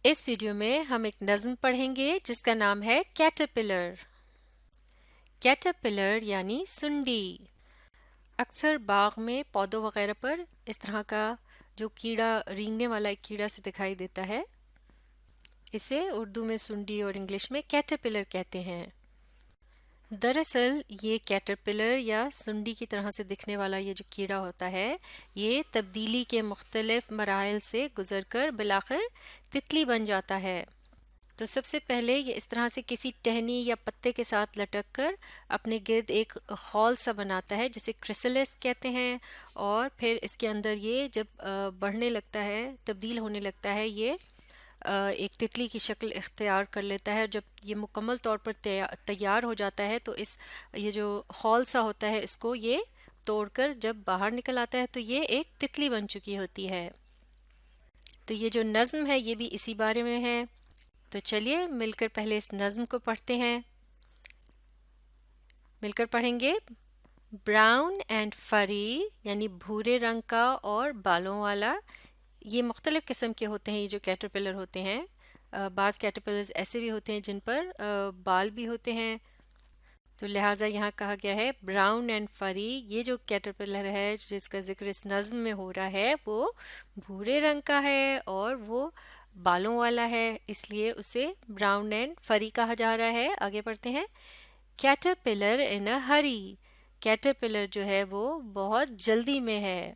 اس video میں ہم ایک نظم پڑھیں گے جس کا نام ہے کیٹرپلر۔ کیٹرپلر یعنی سنڈی۔ اکثر باغ میں پودوں وغیرہ پر اس طرح کا جو کیڑا رینگنے والا ایک کیڑا سے دکھائی دیتا ہے، اسے اردو میں سنڈی اور انگلش میں کیٹرپلر کہتے ہیں۔ دراصل یہ کیٹرپلر یا سنڈی کی طرح سے دکھنے والا یہ جو کیڑا ہوتا ہے، یہ تبدیلی کے مختلف مراحل سے گزر کر بالآخر تتلی بن جاتا ہے۔ تو سب سے پہلے یہ اس طرح سے کسی ٹہنی یا پتے کے ساتھ لٹک کر اپنے گرد ایک خول سا بناتا ہے جسے کرسلس کہتے ہیں، اور پھر اس کے اندر یہ جب بڑھنے لگتا ہے، تبدیل ہونے لگتا ہے، یہ ایک تتلی کی شکل اختیار کر لیتا ہے۔ جب یہ مکمل طور پر تیار ہو جاتا ہے تو یہ جو خول سا ہوتا ہے اس کو یہ توڑ کر جب باہر نکل آتا ہے تو یہ ایک تتلی بن چکی ہوتی ہے۔ تو یہ جو نظم ہے یہ بھی اسی بارے میں ہے۔ تو چلیے مل کر پہلے اس نظم کو پڑھتے ہیں۔ مل کر پڑھیں گے۔ براؤن اینڈ فری یعنی بھورے رنگ کا اور بالوں والا۔ یہ مختلف قسم کے ہوتے ہیں، یہ جو کیٹرپلر ہوتے ہیں۔ بعض کیٹرپلرز ایسے بھی ہوتے ہیں جن پر بال بھی ہوتے ہیں، تو لہٰذا یہاں کہا گیا ہے براؤن اینڈ فری۔ یہ جو کیٹرپلر ہے جس کا ذکر اس نظم میں ہو رہا ہے وہ بھورے رنگ کا ہے اور وہ بالوں والا ہے، اس لیے اسے براؤن اینڈ فری کہا جا رہا ہے۔ آگے پڑھتے ہیں۔ کیٹرپلر ان اے ہری۔ کیٹرپلر جو ہے وہ بہت جلدی میں ہے۔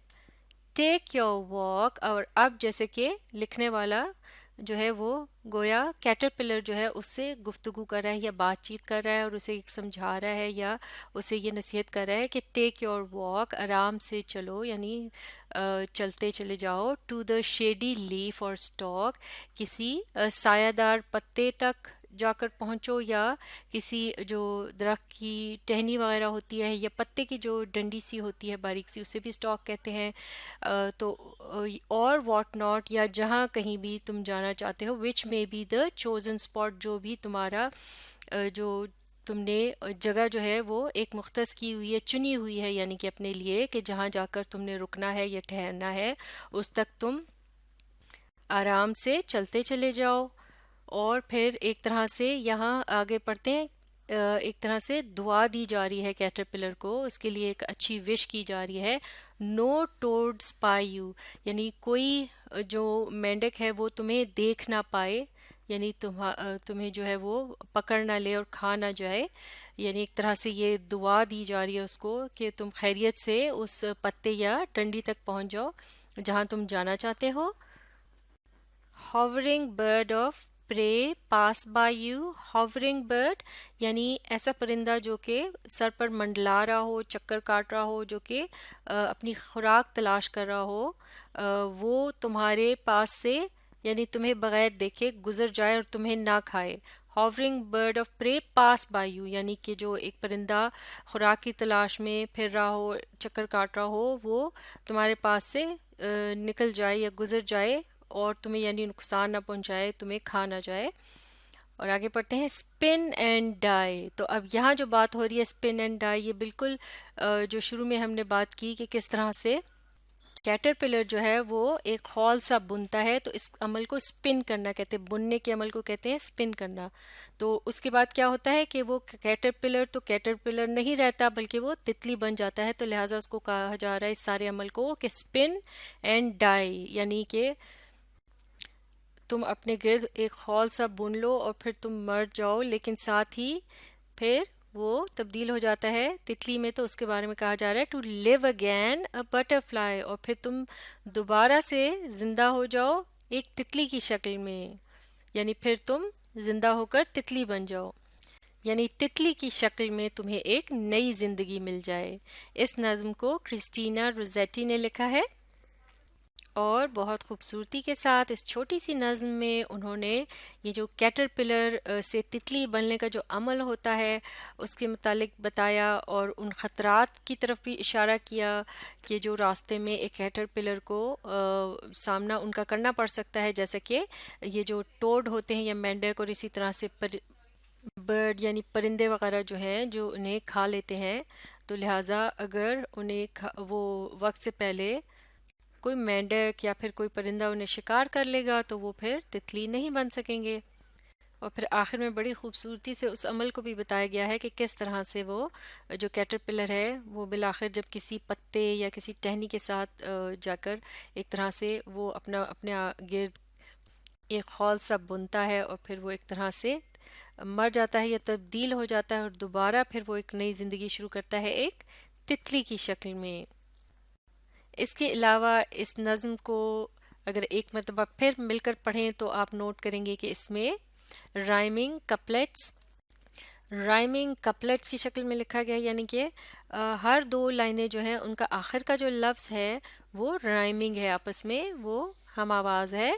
ٹیک یور واک، اور اب جیسے کہ لکھنے والا جو ہے وہ گویا کیٹرپلر جو ہے اس سے گفتگو کر رہا ہے یا بات چیت کر رہا ہے اور اسے سمجھا رہا ہے یا اسے یہ نصیحت کر رہا ہے کہ ٹیک یور واک، آرام سے چلو، یعنی چلتے چلے جاؤ۔ ٹو دا شیڈی لیف اور اسٹاک، کسی سایہ دار پتے تک جا کر پہنچو، یا کسی جو درخت کی ٹہنی وغیرہ ہوتی ہے یا پتے کی جو ڈنڈی سی ہوتی ہے باریک سی، اسے بھی اسٹاک کہتے ہیں۔ تو اور واٹ ناٹ، یا جہاں کہیں بھی تم جانا چاہتے ہو، وچ میں بی دا چوزن اسپاٹ، جو بھی تمہارا جو تم نے جگہ جو ہے وہ ایک مختص کی ہوئی ہے، چنی ہوئی ہے، یعنی کہ اپنے لیے کہ جہاں جا کر تم نے رکنا ہے یا ٹھہرنا ہے، اس تک تم آرام سے چلتے چلے جاؤ۔ اور پھر ایک طرح سے یہاں آگے پڑھتے ہیں، ایک طرح سے دعا دی جا رہی ہے کیٹرپلر کو، اس کے لیے ایک اچھی وش کی جا رہی ہے۔ نو ٹوڈ اسپائی یو، یعنی کوئی جو مینڈک ہے وہ تمہیں دیکھ نہ پائے، یعنی تمہیں جو ہے وہ پکڑ نہ لے اور کھا نہ جائے۔ یعنی ایک طرح سے یہ دعا دی جا رہی ہے اس کو کہ تم خیریت سے اس پتے یا ڈنڈی تک پہنچ جاؤ جہاں تم جانا چاہتے ہو۔ ہاورنگ برڈ آف پرے پاس بائی یو۔ ہاورنگ برڈ یعنی ایسا پرندہ جو کہ سر پر منڈلا رہا ہو، چکر کاٹ رہا ہو، جو کہ اپنی خوراک تلاش کر رہا ہو، وہ تمہارے پاس سے یعنی تمہیں بغیر دیکھے گزر جائے اور تمہیں نہ کھائے۔ ہاورنگ برڈ آف پرے پاس بائی یو یعنی کہ جو ایک پرندہ خوراک کی تلاش میں پھر رہا ہو، چکر کاٹ رہا ہو، وہ تمہارے پاس سے نکل جائے یا گزر جائے اور تمہیں یعنی نقصان نہ پہنچائے، تمہیں کھا نہ جائے۔ اور آگے پڑھتے ہیں اسپن اینڈ ڈائی۔ تو اب یہاں جو بات ہو رہی ہے اسپن اینڈ ڈائی، یہ بالکل جو شروع میں ہم نے بات کی کہ کس طرح سے کیٹرپلر جو ہے وہ ایک خول سا بنتا ہے، تو اس عمل کو اسپن کرنا کہتے ہیں، بننے کے عمل کو کہتے ہیں اسپن کرنا۔ تو اس کے بعد کیا ہوتا ہے کہ وہ کیٹرپلر نہیں رہتا بلکہ وہ تتلی بن جاتا ہے، تو لہٰذا اس کو کہا جا رہا ہے اس سارے عمل کو کہ اسپن اینڈ ڈائی، یعنی کہ تم اپنے گرد ایک خول سا بن لو اور پھر تم مر جاؤ، لیکن ساتھ ہی پھر وہ تبدیل ہو جاتا ہے تتلی میں، تو اس کے بارے میں کہا جا رہا ہے to leave again a butterfly فلائی، اور پھر تم دوبارہ سے زندہ ہو جاؤ ایک تتلی کی شکل میں، یعنی پھر تم زندہ ہو کر تتلی بن جاؤ، یعنی تتلی کی شکل میں تمہیں ایک نئی زندگی مل جائے۔ اس نظم کو کرسٹینا روزیٹی نے لکھا ہے، اور بہت خوبصورتی کے ساتھ اس چھوٹی سی نظم میں انہوں نے یہ جو کیٹرپلر سے تتلی بننے کا جو عمل ہوتا ہے اس کے متعلق بتایا، اور ان خطرات کی طرف بھی اشارہ کیا کہ جو راستے میں ایک کیٹرپلر کو سامنا ان کا کرنا پڑ سکتا ہے، جیسا کہ یہ جو ٹوڈ ہوتے ہیں یا مینڈک، اور اسی طرح سے برڈ یعنی پرندے وغیرہ جو ہیں جو انہیں کھا لیتے ہیں، تو لہٰذا اگر انہیں وہ وقت سے پہلے کوئی مینڈک یا پھر کوئی پرندہ انہیں شکار کر لے گا تو وہ پھر تتلی نہیں بن سکیں گے۔ اور پھر آخر میں بڑی خوبصورتی سے اس عمل کو بھی بتایا گیا ہے کہ کس طرح سے وہ جو کیٹرپلر ہے وہ بالآخر جب کسی پتے یا کسی ٹہنی کے ساتھ جا کر ایک طرح سے وہ اپنے گرد ایک خول سا بنتا ہے اور پھر وہ ایک طرح سے مر جاتا ہے یا تبدیل ہو جاتا ہے اور دوبارہ پھر وہ ایک نئی زندگی شروع کرتا ہے ایک تتلی کی شکل میں۔ اس کے علاوہ اس نظم کو اگر ایک مرتبہ پھر مل کر پڑھیں تو آپ نوٹ کریں گے کہ اس میں رائمنگ کپلیٹس کی شکل میں لکھا گیا ہے، یعنی کہ ہر دو لائنیں جو ہیں ان کا آخر کا جو لفظ ہے وہ رائمنگ ہے، آپس میں وہ ہم آواز ہے۔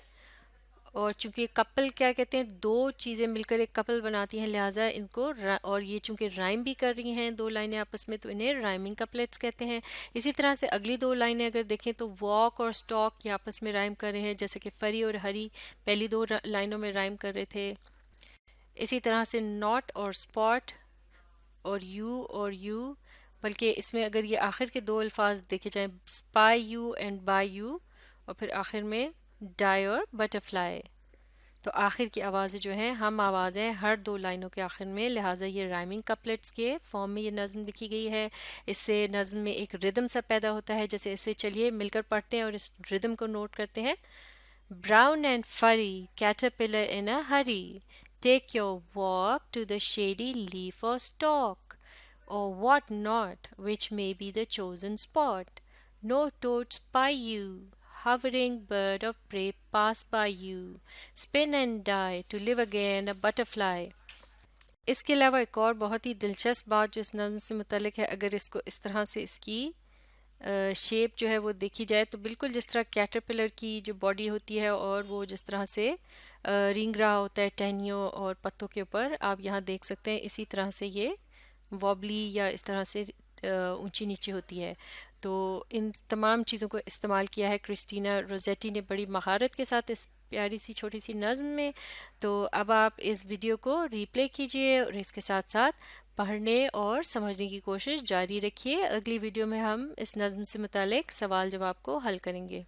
اور چونکہ کپل کیا کہتے ہیں، دو چیزیں مل کر ایک کپل بناتی ہیں، لہٰذا ان کو اور یہ چونکہ رائم بھی کر رہی ہیں دو لائنیں آپس میں، تو انہیں رائمنگ کپلیٹس کہتے ہیں۔ اسی طرح سے اگلی دو لائنیں اگر دیکھیں تو واک اور اسٹاک یہ آپس میں رائم کر رہے ہیں، جیسے کہ فری اور ہری پہلی دو لائنوں میں رائم کر رہے تھے۔ اسی طرح سے ناٹ اور اسپاٹ اور یو، بلکہ اس میں اگر یہ آخر کے دو الفاظ دیکھے جائیں، spy you and by you, اور پھر آخر میں ڈائی اور بٹرفلائی، تو آخر کی آوازیں جو ہیں ہم آوازیں ہر دو لائنوں کے آخر میں، لہٰذا یہ رائمنگ کپلیٹس کے فارم میں یہ نظم لکھی گئی ہے۔ اس سے نظم میں ایک ردم سا پیدا ہوتا ہے، جیسے اسے چلیے مل کر پڑھتے ہیں اور اس ردم کو نوٹ کرتے ہیں۔ Brown and furry, caterpillar in a hurry, take your walk to the shady leaf or stalk, or what not, which may be the chosen spot. No toad spy you, hovering bird of prey pass by you, spin and die to live again a butterfly. اس کے علاوہ ایک اور بہت ہی دلچسپ بات جو اس نظم سے متعلق ہے، اگر اس کو اس طرح سے اس کی شیپ جو ہے وہ دیکھی جائے تو بالکل جس طرح کیٹرپلر کی جو باڈی ہوتی ہے اور وہ جس طرح سے رینگ رہا ہوتا ہے ٹہنیوں اور پتوں کے اوپر، آپ یہاں دیکھ سکتے ہیں اسی طرح سے یہ وابلی یا اس طرح سے اونچی نیچی ہوتی ہے۔ تو ان تمام چیزوں کو استعمال کیا ہے کرسٹینا روزیٹی نے بڑی مہارت کے ساتھ اس پیاری سی چھوٹی سی نظم میں۔ تو اب آپ اس ویڈیو کو ری پلے کیجئے اور اس کے ساتھ ساتھ پڑھنے اور سمجھنے کی کوشش جاری رکھیے۔ اگلی ویڈیو میں ہم اس نظم سے متعلق سوال جواب کو حل کریں گے۔